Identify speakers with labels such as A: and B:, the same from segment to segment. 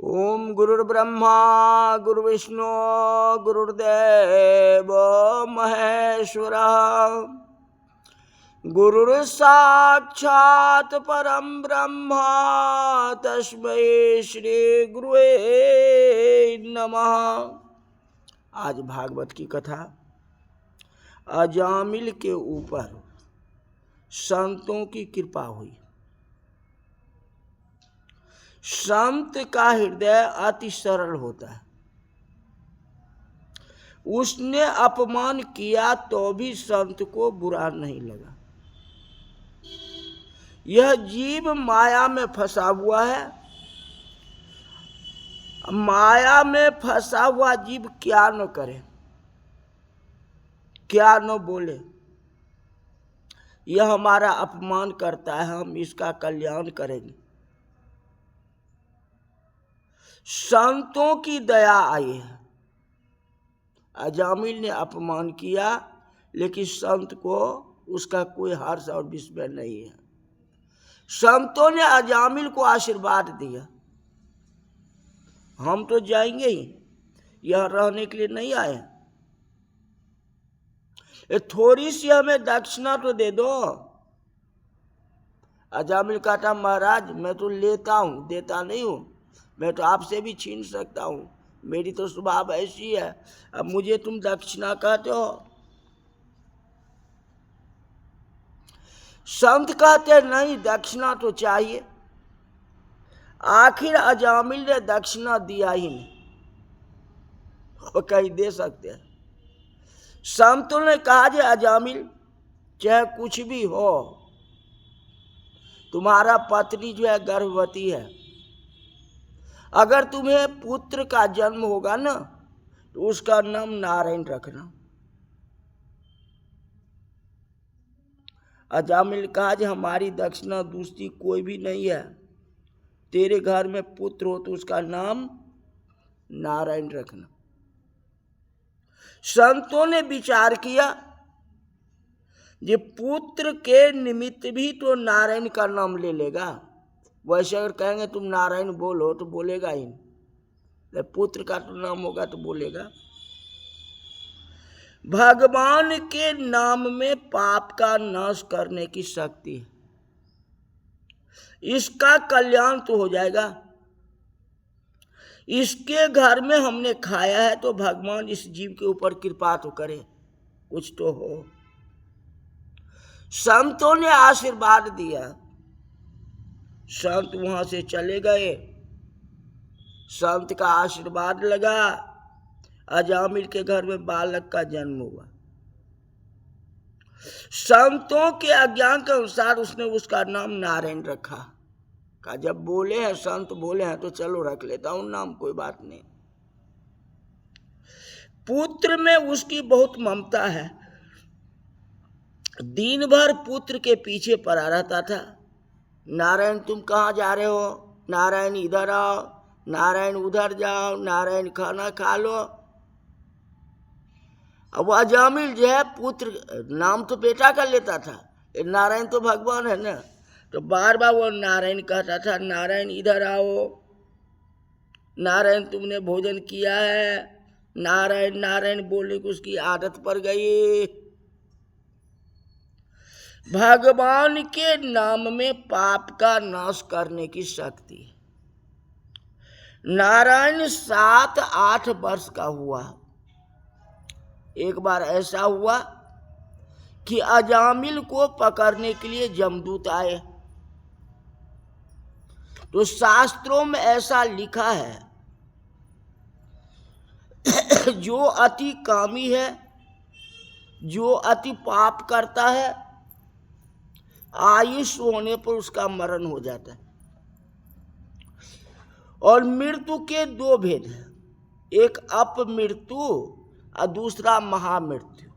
A: ओम गुरुर्ब्रह्मा गुरुर्विष्णु गुरुर्देव महेश्वरः गुरुर्साक्षात् परम ब्रह्म तस्मै श्री गुरुवे नमः। आज भागवत की कथा अजामिल के ऊपर संतों की कृपा हुई। संत का हृदय अति सरल होता है। उसने अपमान किया तो भी संत को बुरा नहीं लगा। यह जीव माया में फंसा हुआ है। माया में फंसा हुआ जीव क्या न करे, क्या न बोले। यह हमारा अपमान करता है, हम इसका कल्याण करेंगे। संतों की दया आई है। अजामिल ने अपमान किया लेकिन संत को उसका कोई हर्ष और विस्मय नहीं है। संतों ने अजामिल को आशीर्वाद दिया। हम तो जाएंगे ही, यह रहने के लिए नहीं आए। थोड़ी सी हमें दक्षिणा तो दे दो। अजामिल कहता, महाराज मैं तो लेता हूं, देता नहीं हूं। मैं तो आपसे भी छीन सकता हूं, मेरी तो स्वभाव ऐसी है। अब मुझे तुम दक्षिणा कहते हो। संत कहते नहीं, दक्षिणा तो चाहिए। आखिर अजामिल ने दक्षिणा दिया ही नहीं, वो कहीं दे सकते हैं। संतों ने कहा, जे अजामिल चाहे कुछ भी हो, तुम्हारा पत्नी जो है गर्भवती है। अगर तुम्हें पुत्र का जन्म होगा ना तो उसका नाम नारायण रखना। अजामिल कहा, जे हमारी दक्षिणा दूसरी कोई भी नहीं है। तेरे घर में पुत्र हो तो उसका नाम नारायण रखना। संतों ने विचार किया, जे पुत्र के निमित्त भी तो नारायण का नाम ले लेगा। वैसे अगर कहेंगे तुम नारायण बोलो तो बोलेगा ही नहीं। पुत्र का तो नाम होगा तो बोलेगा। भगवान के नाम में पाप का नाश करने की शक्ति है। इसका कल्याण तो हो जाएगा। इसके घर में हमने खाया है तो भगवान इस जीव के ऊपर कृपा तो करे, कुछ तो हो। संतों ने आशीर्वाद दिया। संत वहां से चले गए। संत का आशीर्वाद लगा। अजामिल के घर में बालक का जन्म हुआ। संतों के अज्ञान के अनुसार उसने उसका नाम नारायण रखा। कहा, जब बोले हैं संत बोले हैं तो चलो रख लेता हूं नाम, कोई बात नहीं। पुत्र में उसकी बहुत ममता है। दिन भर पुत्र के पीछे पड़ा रहता था। नारायण तुम कहाँ जा रहे हो, नारायण इधर आओ, नारायण उधर जाओ, नारायण खाना खा लो। अब अजामिल जो है पुत्र नाम तो बेटा का लेता था, नारायण तो भगवान है ना, तो बार बार वो नारायण कहता था, नारायण इधर आओ, नारायण तुमने भोजन किया है। नारायण नारायण बोलने की उसकी आदत पड़ गई। भगवान के नाम में पाप का नाश करने की शक्ति। नारायण 7-8 वर्ष का हुआ। एक बार ऐसा हुआ कि अजामिल को पकड़ने के लिए जमदूत आए। तो शास्त्रों में ऐसा लिखा है, जो अति कामी है, जो अति पाप करता है, आयुष होने पर उसका मरण हो जाता है। और मृत्यु के 2 भेद हैं, एक अपमृत्यु और दूसरा महामृत्यु।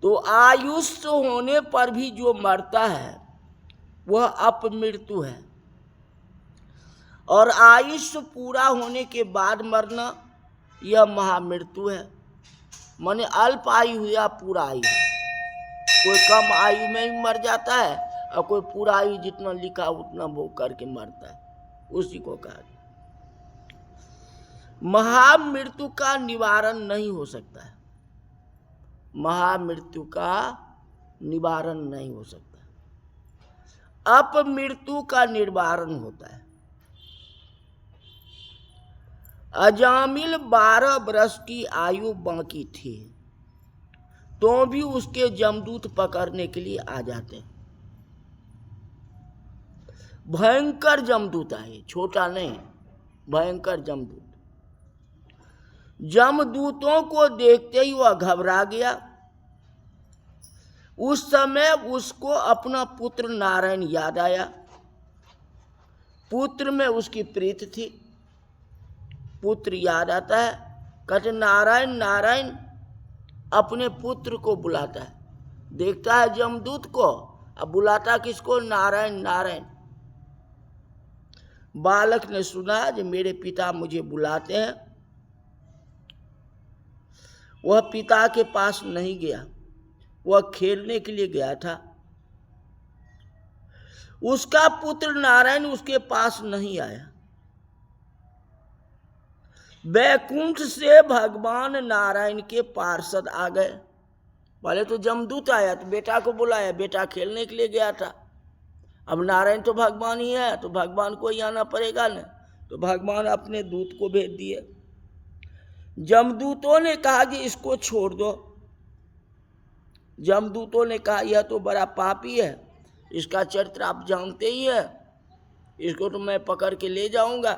A: तो आयुष होने पर भी जो मरता है वह अपमृत्यु है, और आयुष पूरा होने के बाद मरना यह महामृत्यु है। माने अल्प आयु या पूरा आयु। कोई कम आयु में भी मर जाता है और कोई पूरा ही जितना लिखा उतना भोग करके मरता है, उसी को कहा। महामृत्यु का निवारण नहीं हो सकता है, महामृत्यु का निवारण नहीं हो सकता, अपमृत्यु का निवारण होता है। अजामिल 12 वर्ष की आयु बाकी थी, तो भी उसके जमदूत पकड़ने के लिए आ जाते हैं। भयंकर जमदूत आए, छोटा नहीं, भयंकर जमदूत। जमदूतों को देखते ही वह घबरा गया। उस समय उसको अपना पुत्र नारायण याद आया। पुत्र में उसकी प्रीति थी, पुत्र याद आता है, कहते नारायण नारायण, अपने पुत्र को बुलाता है। देखता है जमदूत को, अब बुलाता किसको? नारायण नारायण। बालक ने सुना कि मेरे पिता मुझे बुलाते हैं। वह पिता के पास नहीं गया, वह खेलने के लिए गया था। उसका पुत्र नारायण उसके पास नहीं आया। वैकुंठ से भगवान नारायण के पार्षद आ गए। पहले तो जमदूत आया तो बेटा को बुलाया, बेटा खेलने के लिए गया था। अब नारायण तो भगवान ही है, तो भगवान को ही आना पड़ेगा न, तो भगवान अपने दूत को भेज दिए। जमदूतों ने कहा कि इसको छोड़ दो। जमदूतों ने कहा यह तो बड़ा पापी है, इसका चरित्र आप जानते ही है, इसको तो मैं पकड़ के ले जाऊंगा।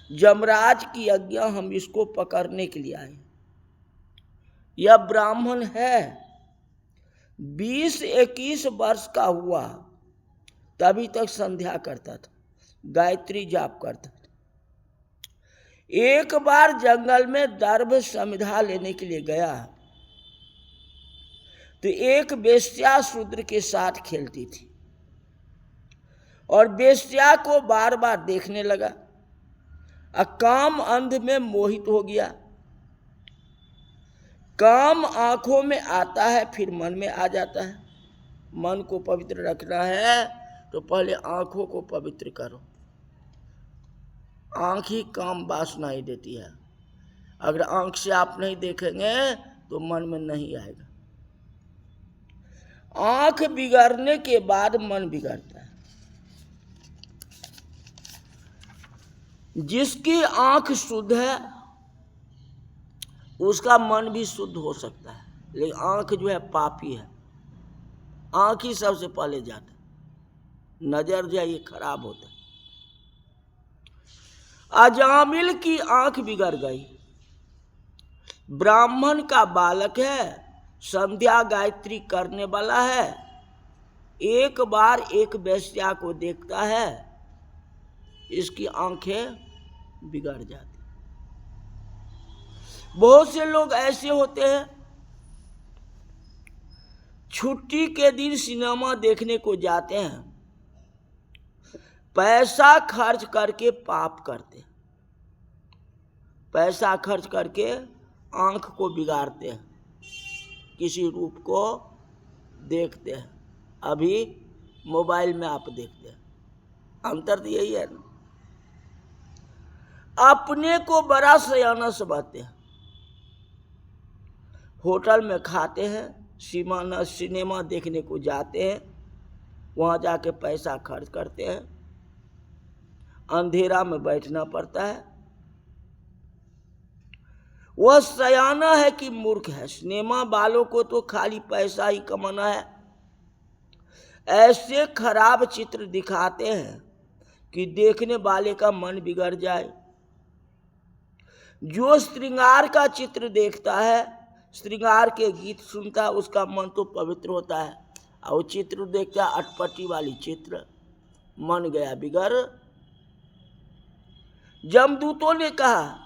A: जमराज की आज्ञा, हम इसको पकड़ने के लिए आए। यह ब्राह्मण है, 20-21 वर्ष का हुआ, तभी तक संध्या करता था, गायत्री जाप करता था। एक बार जंगल में दर्भ समिधा लेने के लिए गया तो एक वेश्या शूद्र के साथ खेलती थी और वेश्या को बार बार देखने लगा। काम अंध में मोहित हो गया। काम आंखों में आता है, फिर मन में आ जाता है। मन को पवित्र रखना है तो पहले आंखों को पवित्र करो। आंख ही काम वासना ही देती है। अगर आंख से आप नहीं देखेंगे तो मन में नहीं आएगा। आंख बिगड़ने के बाद मन बिगड़ता है। जिसकी आंख शुद्ध है उसका मन भी शुद्ध हो सकता है, लेकिन आंख जो है पापी है। आंख ही सबसे पहले जाता है, नजर जो है ये खराब होता है। अजामिल की आंख बिगड़ गई। ब्राह्मण का बालक है, संध्या गायत्री करने वाला है, एक बार एक वेश्या को देखता है, इसकी आंखें बिगड़ जाती। बहुत से लोग ऐसे होते हैं, छुट्टी के दिन सिनेमा देखने को जाते हैं, पैसा खर्च करके पाप करते हैं, पैसा खर्च करके आंख को बिगाड़ते हैं, किसी रूप को देखते हैं। अभी मोबाइल में आप देखते हैं, अंतर तो यही है ना। अपने को बड़ा सयाना समझते हैं, होटल में खाते हैं, सिनेमा देखने को जाते हैं, वहाँ जाके पैसा खर्च करते हैं, अंधेरा में बैठना पड़ता है। वह सयाना है कि मूर्ख है? सिनेमा वालों को तो खाली पैसा ही कमाना है। ऐसे खराब चित्र दिखाते हैं कि देखने वाले का मन बिगड़ जाए। जो श्रृंगार का चित्र देखता है, श्रृंगार के गीत सुनता है, उसका मन तो पवित्र होता है, और वो चित्र देखता है अटपटी वाली चित्र, मन गया बिगड़। जमदूतों ने कहा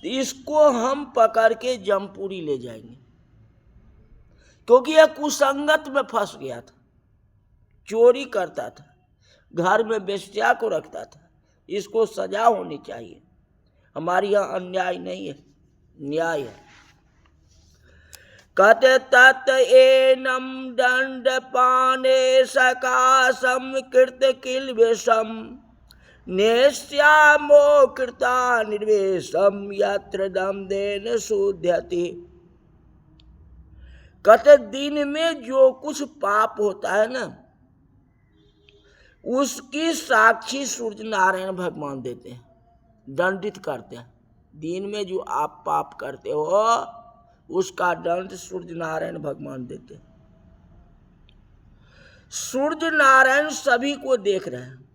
A: इसको हम पकड़ के जमपुरी ले जाएंगे, क्योंकि यह कुसंगत में फंस गया था, चोरी करता था, घर में बेश्या को रखता था। इसको सजा होनी चाहिए। हमारे यहाँ अन्याय नहीं है, न्याय है। कहते तत् एनम दंड पाने सकाशम कृत किल विषम नेश्यामो कृता निर्वेशम यत्र दमदेन शुध्यति। कहते दिन में जो कुछ पाप होता है ना, उसकी साक्षी सूर्य नारायण भगवान देते हैं, दंडित करते हैं। दिन में जो आप पाप करते हो उसका दंड सूर्य नारायण भगवान देते हैं। सूर्य नारायण सभी को देख रहे हैं।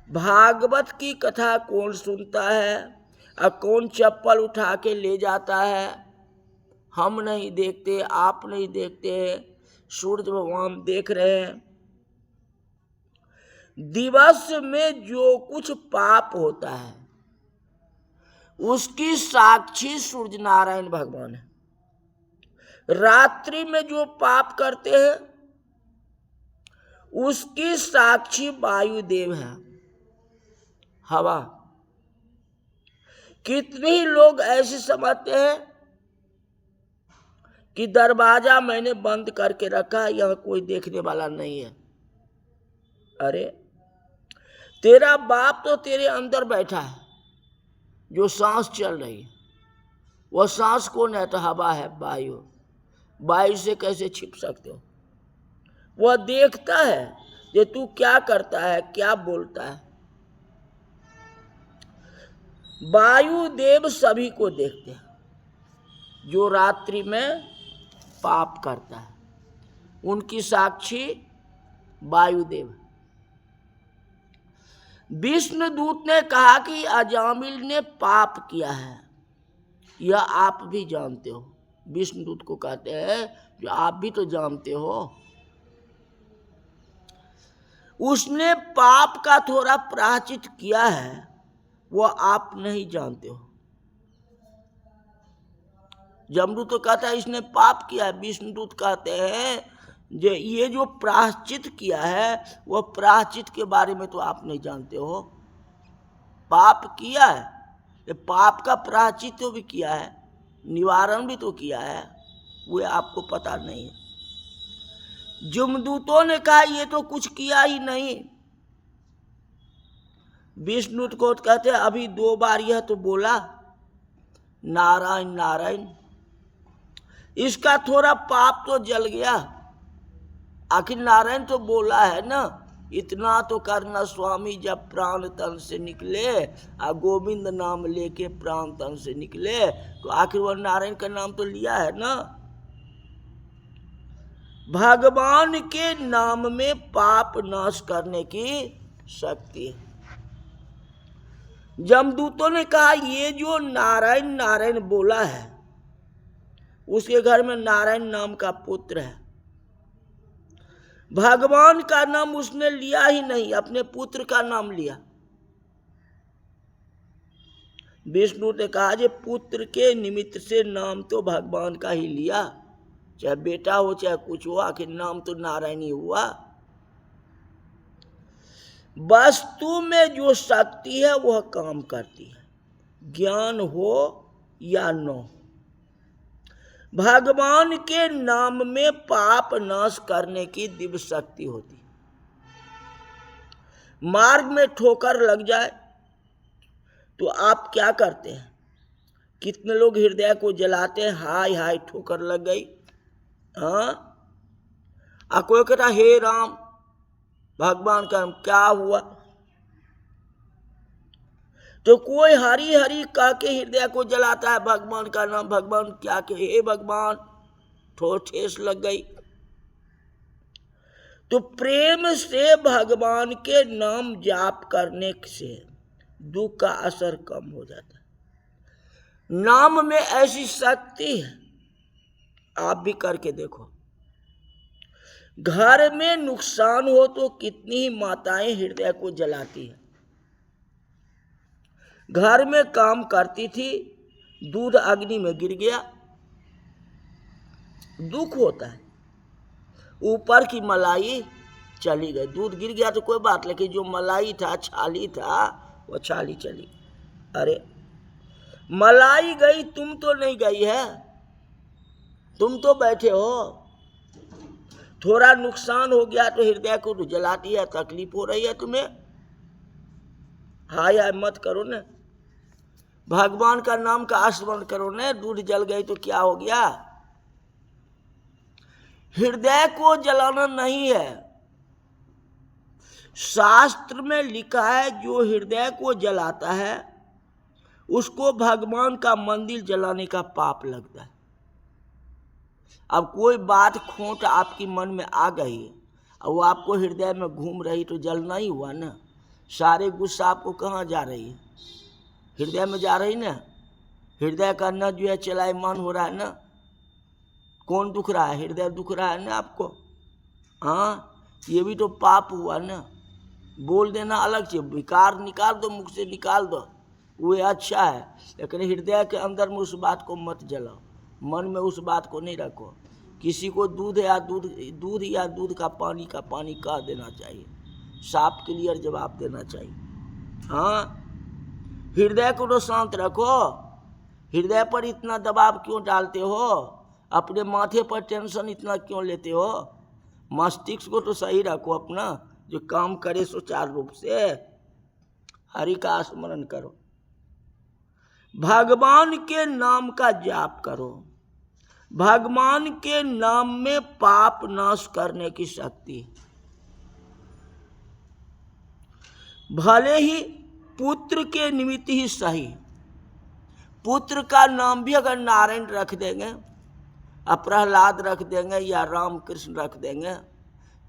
A: भागवत की कथा कौन सुनता है और कौन चप्पल उठा के ले जाता है, हम नहीं देखते, आप नहीं देखते, सूर्य भगवान देख रहे हैं। दिवस में जो कुछ पाप होता है उसकी साक्षी सूर्य नारायण भगवान है। रात्रि में जो पाप करते हैं उसकी साक्षी वायुदेव है, हवा। कितने लोग ऐसे समझते हैं कि दरवाजा मैंने बंद करके रखा, यहां कोई देखने वाला नहीं है। अरे तेरा बाप तो तेरे अंदर बैठा है, जो सांस चल रही है वह सांस कौन है? तो हवा है, वायु। वायु से कैसे छिप सकते हो? वह देखता है कि तू क्या करता है, क्या बोलता है। वायुदेव सभी को देखते हैं। जो रात्रि में पाप करता है उनकी साक्षी वायुदेव। विष्णुदूत ने कहा कि अजामिल ने पाप किया है, यह आप भी जानते हो। विष्णुदूत को कहते हैं जो आप भी तो जानते हो। उसने पाप का थोड़ा प्रायश्चित किया है, वह आप नहीं जानते हो। जमदूत तो कहता है इसने पाप किया है, विष्णुदूत कहते हैं ये जो प्रायश्चित किया है वह प्रायश्चित के बारे में तो आप नहीं जानते हो। पाप किया है, ये पाप का प्रायश्चित तो भी किया है, निवारण भी तो किया है, वो आपको पता नहीं है। जमदूतों ने कहा ये तो कुछ किया ही नहीं। विष्णु को कहते अभी 2 बार यह तो बोला नारायण नारायण, इसका थोड़ा पाप तो जल गया। आखिर नारायण तो बोला है ना, इतना तो करना स्वामी जब प्राण तन से निकले, गोविंद नाम लेके प्राण तन से निकले, तो आखिर वह नारायण का नाम तो लिया है ना। भगवान के नाम में पाप नाश करने की शक्ति है। जमदूतों ने कहा ये जो नारायण नारायण बोला है उसके घर में नारायण नाम का पुत्र है। भगवान का नाम उसने लिया ही नहीं, अपने पुत्र का नाम लिया। विष्णु ने कहा जे पुत्र के निमित्त से नाम तो भगवान का ही लिया, चाहे बेटा हो चाहे कुछ हो, आखिर नाम तो नारायण ही हुआ। वस्तु में जो शक्ति है वह काम करती है, ज्ञान हो या न हो। भगवान के नाम में पाप नाश करने की दिव्य शक्ति होती। मार्ग में ठोकर लग जाए तो आप क्या करते हैं? कितने लोग हृदय को जलाते हैं, हाय हाय ठोकर लग गई। कोई कहता हे राम भगवान का क्या हुआ, तो कोई हरी हरी कह के हृदय को जलाता है भगवान का नाम। भगवान क्या के हे भगवान ठेस लग गई। तो प्रेम से भगवान के नाम जाप करने से दुख का असर कम हो जाता है। नाम में ऐसी शक्ति है, आप भी करके देखो। घर में नुकसान हो तो कितनी ही माताएं हृदय को जलाती है। घर में काम करती थी, दूध अग्नि में गिर गया, दुख होता है। ऊपर की मलाई चली गई, दूध गिर गया तो कोई बात, लेकिन जो मलाई था, छाली था, वो छाली चली। अरे मलाई गई, तुम तो नहीं गई है। तुम तो बैठे हो, थोड़ा नुकसान हो गया तो हृदय को जलाती है, तकलीफ हो रही है तुम्हें, हाय हाय मत करो न, भगवान का नाम का स्मरण करो न। दूध जल गई तो क्या हो गया? हृदय को जलाना नहीं है। शास्त्र में लिखा है जो हृदय को जलाता है उसको भगवान का मंदिर जलाने का पाप लगता है। अब कोई बात खोट आपकी मन में आ गई और वो आपको हृदय में घूम रही तो जलना ही हुआ ना। सारे गुस्सा आपको कहाँ जा रही है? हृदय में जा रही ना। हृदय का न जो है चलायमान हो रहा है ना। कौन दुख रहा है? हृदय दुख रहा है ना आपको। हाँ, ये भी तो पाप हुआ ना। बोल देना अलग से, विकार निकाल दो, मुख से निकाल दो, वो अच्छा है, लेकिन हृदय के अंदर में उस बात को मत जलाओ, मन में उस बात को नहीं रखो। किसी को दूध या दूध का पानी कह देना चाहिए, साफ क्लियर जवाब देना चाहिए। हाँ, हृदय को तो शांत रखो। हृदय पर इतना दबाव क्यों डालते हो? अपने माथे पर टेंशन इतना क्यों लेते हो? मस्तिष्क को तो सही रखो अपना, जो काम करे सुचारू रूप से। हरि का स्मरण करो, भगवान के नाम का जाप करो। भगवान के नाम में पाप नाश करने की शक्ति। भले ही पुत्र के निमित्त ही सही, पुत्र का नाम भी अगर नारायण रख देंगे, प्रहलाद रख देंगे या राम कृष्ण रख देंगे,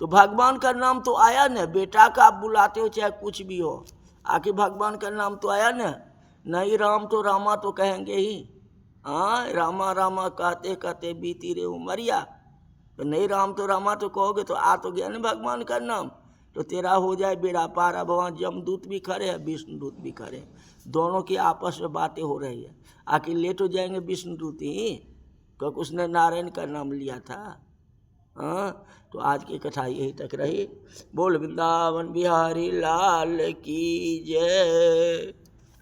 A: तो भगवान का नाम तो आया न। बेटा का आप बुलाते हो चाहे कुछ भी हो, आखिर भगवान का नाम तो आया न। नहीं राम तो रामा तो कहेंगे ही। हाँ, रामा रामा कहते कहते बीती रे उमरिया। तो नहीं राम तो रामा तो कहोगे तो आ तो गया न भगवान का नाम, तो तेरा हो जाए बेड़ा पार। अब वहाँ जमदूत भी खड़े हैं, विष्णुदूत भी खड़े हैं, दोनों की आपस में बातें हो रही है। आखिर ले तो जाएंगे विष्णुदूत ही, क्योंकि उसने नारायण का नाम लिया था। हाँ, तो आज की कथा यही तक रही। बोल वृंदावन बिहारी लाल की जय।